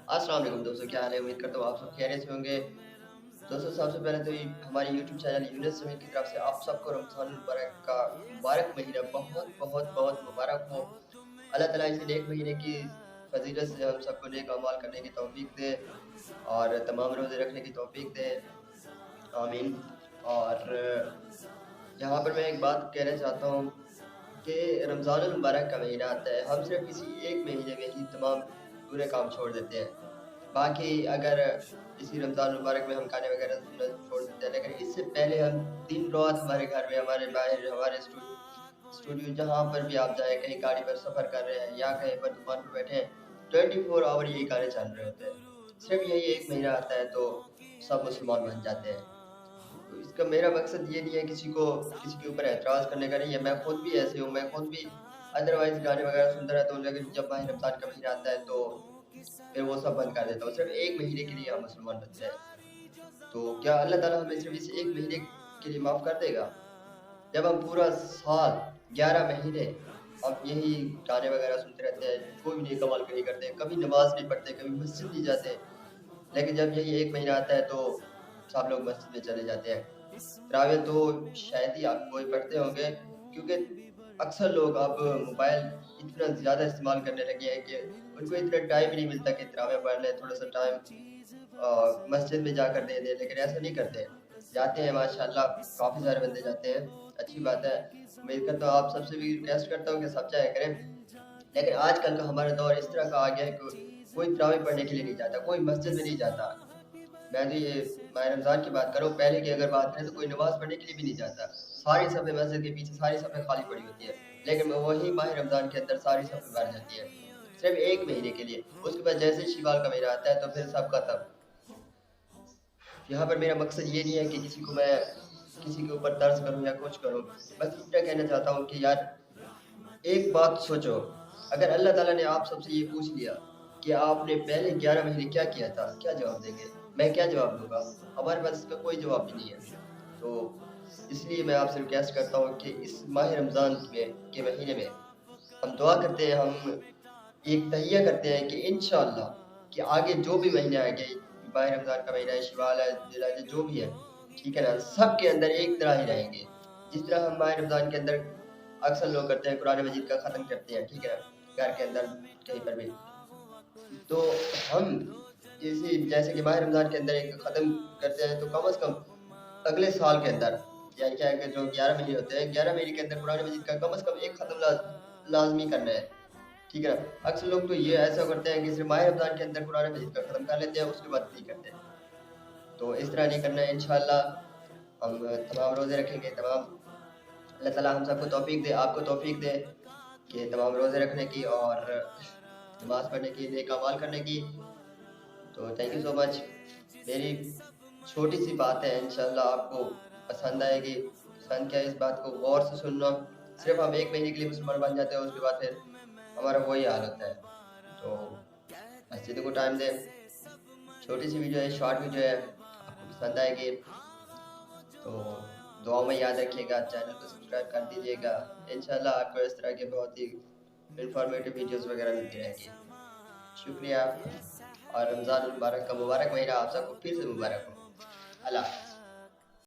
अस्सलाम वालेकुम दोस्तों, क्या हाल है? उम्मीद करता हूँ आप सब खैरियत से होंगे। दोस्तों सबसे पहले तो हमारे यूट्यूब चैनल यूनिस जमीन की तरफ से आप सबको रमज़ान मुबारक का मुबारक महीना बहुत बहुत बहुत मुबारक हो। अल्लाह ताला इस नेक महीने की फजीलत से हम सबको नेक अमाल करने की तौफीक दे और तमाम रोज़े रखने की तौफीक दे, आमीन। और यहाँ पर मैं एक बात कहना चाहता हूँ कि रमज़ानुल मुबारक का महीना आता है, हम सिर्फ़ इसी एक महीने में ही तमाम बुरे काम छोड़ देते हैं। बाकी अगर इसी रमज़ान मुबारक में हम खाने वगैरह न छोड़ देते हैं, लेकिन इससे पहले हम दिन-रात हमारे घर में, हमारे बाहर, हमारे स्टूडियो जहाँ पर भी आप जाएँ, कहीं गाड़ी पर सफ़र कर रहे हैं या कहीं पर दुकान पर बैठे हैं, 24 आवर यही गाने चल रहे होते हैं। सिर्फ़ यही 1 महीना आता है तो सब मुसलमान बन जाते हैं। तो इसका मेरा मकसद ये नहीं है किसी के ऊपर एतराज़ करने का नहीं है, मैं खुद भी ऐसे हूँ, मैं खुद भी अदरवाइज़ गाने वगैरह सुनता रहता हूँ, लेकिन जब माह रमज़ान का महीना आता है तो फिर वो सब बंद कर देता हूँ। सिर्फ़ 1 महीने के लिए हम मुसलमान बनते हैं। तो क्या अल्लाह ताला हमें सिर्फ़ इस 1 महीने के लिए माफ़ कर देगा? जब हम पूरा साल 11 महीने हम यही गाने वगैरह सुनते रहते हैं, कोई भी नेक अमल नहीं करते, कभी नमाज़ नहीं पढ़ते, कभी मस्जिद नहीं जाते, लेकिन जब यही 1 महीना आता है तो सब लोग मस्जिद में चले जाते हैं। तरावीह तो शायद ही आप कोई पढ़ते होंगे, क्योंकि अक्सर लोग अब मोबाइल इतना ज़्यादा इस्तेमाल करने लगे हैं कि उनको इतना टाइम ही नहीं मिलता कि तरावीह पढ़ लें, थोड़ा-सा टाइम मस्जिद में जाकर दे दें, लेकिन ऐसा नहीं करते हैं। जाते हैं माशाअल्लाह, काफ़ी सारे बंदे जाते हैं, अच्छी बात है। उम्मीद करता हूँ आप सबसे भी रिक्वेस्ट करता हूँ कि सब जाया करें। लेकिन आजकल का हमारा दौर इस तरह का आ गया है कि कोई तरावीह पढ़ने के लिए नहीं जाता, कोई मस्जिद में नहीं जाता। मैं तो ये माह रमज़ान की बात कर रहा हूँ, पहले की अगर बात करें तो कोई नमाज़ पढ़ने के लिए भी नहीं जाता। सारी सफ़ें मस्जिद के पीछे सारी सफ़ें खाली पड़ी होती हैं, लेकिन वही माह रमज़ान के अंदर सारी सफ़ें भर जाती हैं, सिर्फ़ 1 महीने के लिए। उसके बाद जैसे ही शव्वाल का महीना आता है तो फिर सब खत्म। यहाँ पर मेरा मकसद ये नहीं है कि किसी के ऊपर तर्ज़ करूँ या कुछ करूँ। बस इतना कहना चाहता हूँ कि यार एक बात सोचो, अगर अल्लाह ताला ने आप सबसे ये पूछ लिया कि आपने पहले 11 महीने क्या किया था? क्या जवाब देंगे? मैं क्या जवाब दूँगा? हमारे पास इसका कोई जवाब भी नहीं है। तो इसलिए मैं आपसे रिक्वेस्ट करता हूँ कि इस माह रमज़ान के महीने में हम दुआ करते हैं, हम एक तहिया करते हैं कि इंशाअल्लाह कि आगे जो भी महीने आएँगे, माह रमज़ान का महीना है, शव्वाल है, ज़िलहज जो भी है, ठीक है ना? सब के अंदर एक तरह ही रहेंगे। जिस तरह हम माह रमज़ान के अंदर अक्सर लोग करते हैं, कुरान मजीद का ख़त्म करते हैं, ठीक है ना? घर के अंदर कहीं पर भी। तो हम जैसे कि माह रमज़ान के अंदर एक ख़त्म करते हैं, तो कम से कम अगले साल के अंदर या क्या है कि जो 11 महीने होते हैं, 11 महीने के अंदर कुरान मजीद का कम से कम एक ख़त्म लाज़मी करना है। ठीक है ना? अक्सर लोग तो ये ऐसा करते हैं कि सिर्फ़ माह रमज़ान के अंदर कुरान मजीद का ख़त्म कर लेते हैं, उसके बाद नहीं करते। तो इस तरह नहीं करना है, इंशाअल्लाह हम तमाम रोज़े रखेंगे, अल्लाह ताला हम सबको तौफ़ीक दे, आपको तौफ़ीक दे कि तमाम रोज़े रखने की और नमाज़ पढ़ने की, नेक अमाल करने की। तो थैंक यू सो मच। मेरी छोटी-सी बात है, इंशाअल्लाह आपको पसंद आएगी। पसंद क्या है, इस बात को गौर से सुनना। सिर्फ़ हम 1 महीने के लिए मुसलमान बन जाते हैं, उसके बाद फिर हमारा वही हाल होता है। तो मस्जिदों को टाइम दें। छोटी-सी वीडियो है, शॉर्ट वीडियो है, आपको पसंद आएगी। तो दुआओं में याद रखिएगा, चैनल को सब्सक्राइब कर दीजिएगा। इंशाअल्लाह आपको इस तरह के बहुत ही इन्फॉर्मेटिव वीडियोज़ वगैरह मिलती रहेंगी। शुक्रिया और रमज़ान मुबारक का मुबारक महीना आप सबको फिर से मुबारक हो। अल्लाह